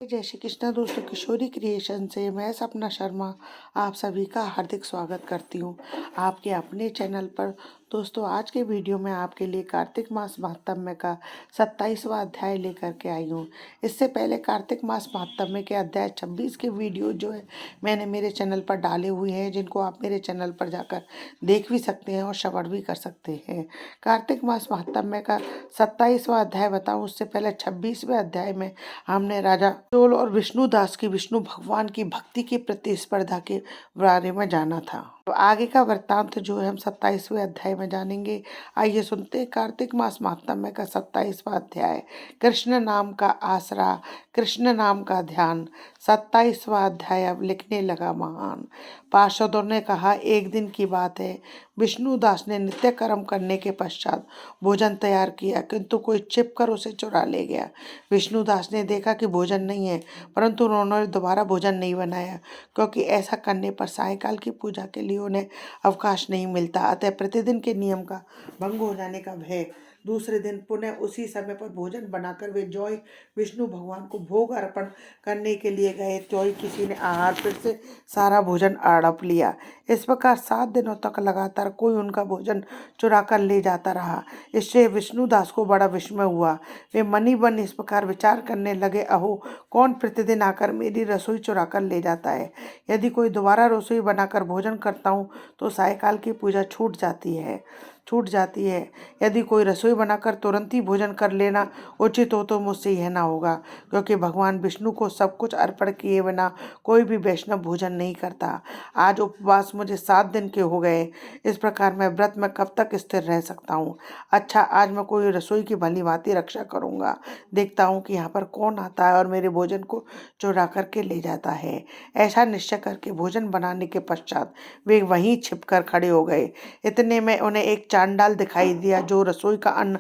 जय श्री कृष्णा दोस्तों, किशोरी क्रिएशन से मैं सपना शर्मा आप सभी का हार्दिक स्वागत करती हूँ आपके अपने चैनल पर। दोस्तों, आज के वीडियो में आपके लिए कार्तिक मास महात्म्य का 27वां अध्याय लेकर के आई हूँ। इससे पहले कार्तिक मास महात्म्य के अध्याय 26 के वीडियो जो है मैंने मेरे चैनल पर डाले हुए हैं, जिनको आप मेरे चैनल पर जाकर देख भी सकते हैं और श्रवण भी कर सकते हैं। कार्तिक मास महात्म्य का 27वां अध्याय बताऊँ उससे पहले 26वें अध्याय में हमने राजा चोल और विष्णुदास की विष्णु भगवान की भक्ति की प्रतिस्पर्धा के बारे में जाना था। तो आगे का वृत्तांत जो है हम 27वें अध्याय में जानेंगे। आइए सुनते हैं कार्तिक मास महात्म्य का 27वां अध्याय, कृष्ण नाम का आसरा, कृष्ण नाम का ध्यान। 27वां अध्याय अब लिखने लगा महान। पार्षदों ने कहा, एक दिन की बात है, विष्णुदास ने नित्य कर्म करने के पश्चात भोजन तैयार किया, किंतु कोई छिपकर उसे चुरा ले गया। विष्णुदास ने देखा कि भोजन नहीं है, परंतु उन्होंने दोबारा भोजन नहीं बनाया, क्योंकि ऐसा करने पर सायंकाल की पूजा के लिए उन्हें अवकाश नहीं मिलता। अतः प्रतिदिन के नियम का भंग हो जाने का भय। दूसरे दिन पुनः उसी समय पर भोजन बनाकर वे जॉय विष्णु भगवान को भोग अर्पण करने के लिए गए। त्यों किसी ने आहार फिर से सारा भोजन हड़प लिया। इस प्रकार 7 दिनों तक लगातार कोई उनका भोजन चुरा कर ले जाता रहा। इससे विष्णुदास को बड़ा विस्मय हुआ। वे मनी बन इस प्रकार विचार करने लगे, अहो, कौन प्रतिदिन आकर मेरी रसोई चुरा कर ले जाता है। यदि कोई दोबारा रसोई बनाकर भोजन करता हूँ तो सायंकाल की पूजा छूट जाती है। यदि कोई रसोई बनाकर तुरंत ही भोजन कर लेना उचित हो तो मुझसे यह ना होगा, क्योंकि भगवान विष्णु को सब कुछ अर्पण किए बिना कोई भी वैष्णव भोजन नहीं करता। आज उपवास मुझे 7 दिन के हो गए। इस प्रकार मैं व्रत में कब तक स्थिर रह सकता हूँ। अच्छा, आज मैं कोई रसोई की भली भांति रक्षा करूँगा। देखता हूँ कि यहाँ पर कौन आता है और मेरे भोजन को चुरा करके ले जाता है। ऐसा निश्चय करके भोजन बनाने के पश्चात वे वहीं छिपकर खड़े हो गए। इतने में उन्हें एक चांडाल दिखाई दिया, जो रसोई का अन्न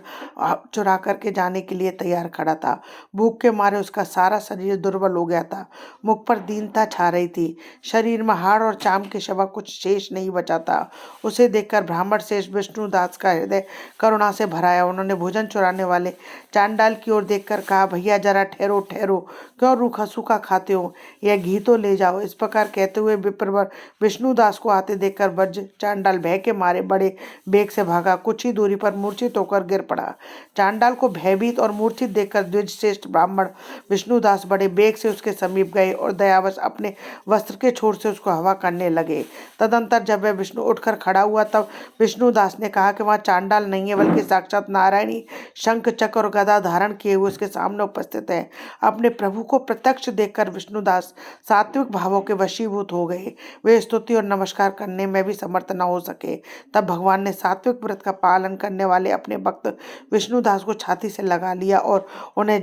चुरा करके जाने के लिए तैयार खड़ा था। भूख के मारे उसका सारा शरीर दुर्बल हो गया था। मुख पर दीनता छा रही थी। शरीर में हाड़ और चाम के सिवा कुछ शेष नहीं बचा था। उसे देखकर ब्राह्मण शेष विष्णुदास का हृदय करुणा से भराया। उन्होंने भोजन चुराने वाले चांडाल की ओर देखकर कहा, भैया जरा ठहरो ठहरो, क्यों रूखा सूखा खाते हो, यह घी तो ले जाओ। इस प्रकार कहते हुए विप्रवर विष्णुदास को आते देखकर वज्र चांडाल भय के मारे बड़े बेग से भागा। कुछ ही दूरी पर मूर्छित होकर गिर पड़ा। चांडाल को भयभीत और मूर्छित देखकर द्विजश्रेष्ठ ब्राह्मण विष्णुदास बड़े बेग से उसके समीप गए और दयावश अपने वस्त्र के छोर से उसको हवा करने लगे। तदंतर जब वह विष्णु उठकर खड़ा हुआ तब विष्णुदास ने कहा कि वहाँ चांडाल नहीं है, बल्कि साक्षात नारायणी शंख चक्र और गदा धारण किए हुए उसके सामने उपस्थित है। अपने प्रभु को प्रत्यक्ष देखकर विष्णुदास सात्विक भावों के वशीभूत हो गए। वे स्तुति और नमस्कार करने में भी समर्थ न हो सके। तब भगवान ने सात्विक व्रत का पालन करने वाले अपने भक्त विष्णुदास को छाती से लगा लिया और उन्हें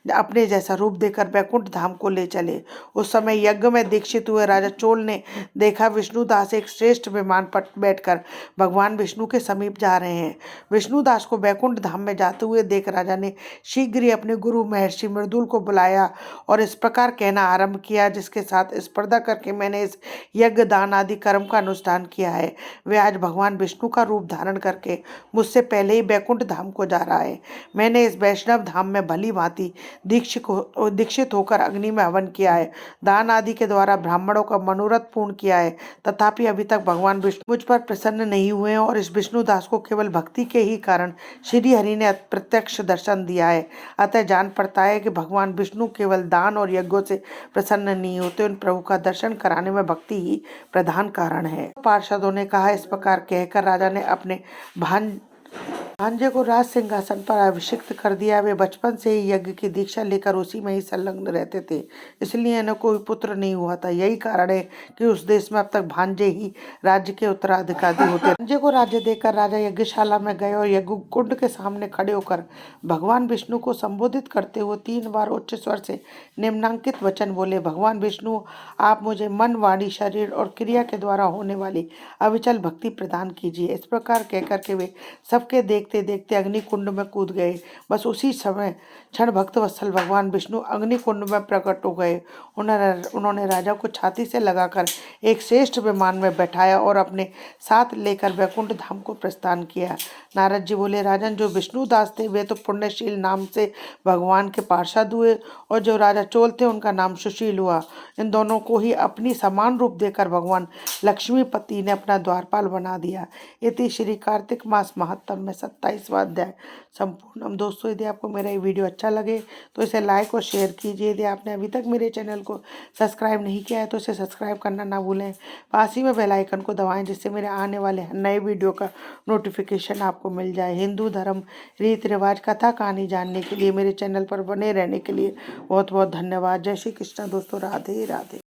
अपने जैसा रूप देकर वैकुंठ धाम को ले चले। उस समय यज्ञ में दीक्षित हुए राजा चोल ने देखा विष्णुदास एक श्रेष्ठ विमान पर बैठकर भगवान विष्णु के समीप जा रहे हैं। विष्णुदास को वैकुंठ धाम में जाते हुए देख राजा ने शीघ्र ही अपने गुरु महर्षि मृदुल को बुलाया और इस प्रकार कहना आरंभ किया, जिसके साथ स्पर्धा करके मैंने इस यज्ञ दान आदि कर्म का अनुष्ठान किया है, वे आज भगवान विष्णु का रूप धारण करके मुझसे पहले ही वैकुंठ धाम को जा रहा है। मैंने इस वैष्णव धाम में भली भांति दीक्षित होकर अग्नि में हवन किया है, दान आदि के द्वारा ब्राह्मणों का मनोरथ पूर्ण किया है, तथापि अभी तक भगवान विष्णु मुझ पर प्रसन्न नहीं हुए हैं और इस विष्णुदास को केवल भक्ति के ही कारण श्री हरि ने प्रत्यक्ष दर्शन दिया है। अतः जान पड़ता है कि भगवान विष्णु केवल दान और यज्ञों से प्रसन्न नहीं होते, उन प्रभु का दर्शन कराने में भक्ति ही प्रधान कारण है। पार्षदों ने कहा। इस प्रकार कहकर राजा ने अपने भांजे को राज सिंहासन पर अभिषिक्त कर दिया। वे बचपन से ही यज्ञ की दीक्षा लेकर उसी में ही संलग्न रहते थे, इसलिए इन्हें कोई पुत्र नहीं हुआ था। यही कारण है कि उस देश में अब तक भांजे ही राज्य के उत्तराधिकारी होते। भांजे को राज्य देकर राजा यज्ञशाला में गए और यज्ञ कुंड के सामने खड़े होकर भगवान विष्णु को संबोधित करते हुए 3 बार उच्च स्वर से निम्नांकित वचन बोले, भगवान विष्णु, आप मुझे मन, वाणी, शरीर और क्रिया के द्वारा होने वाली अविचल भक्ति प्रदान कीजिए। इस प्रकार कहकर के वे सबके देखते देखते अग्नि कुंड में कूद गए। बस उसी समय क्षण भक्त वत्सल भगवान विष्णु अग्नि कुंड में प्रकट हो गए। उन्होंने राजा को छाती से लगाकर एक श्रेष्ठ विमान में बैठाया और अपने साथ लेकर वैकुंठ धाम को प्रस्थान किया। नारद जी बोले, राजन जो विष्णुदास थे वे तो पुण्यशील नाम से भगवान के पार्षद हुए और जो राजा चोल थे उनका नाम सुशील हुआ। इन दोनों को ही अपनी समान रूप देकर भगवान लक्ष्मीपति ने अपना द्वारपाल बना दिया। इति श्री कार्तिक मास महात्म में 27वां अध्याय संपूर्णम। दोस्तों यदि आपको मेरा ये वीडियो अच्छा लगे तो इसे लाइक और शेयर कीजिए। यदि आपने अभी तक मेरे चैनल को सब्सक्राइब नहीं किया है तो इसे सब्सक्राइब करना ना भूलें। पास ही में बेल आइकन को दबाएं जिससे मेरे आने वाले नए वीडियो का नोटिफिकेशन आपको मिल जाए। हिंदू धर्म, रीति रिवाज, कथा कहानी जानने के लिए मेरे चैनल पर बने रहने के लिए बहुत बहुत धन्यवाद। जय श्री कृष्ण दोस्तों, राधे राधे।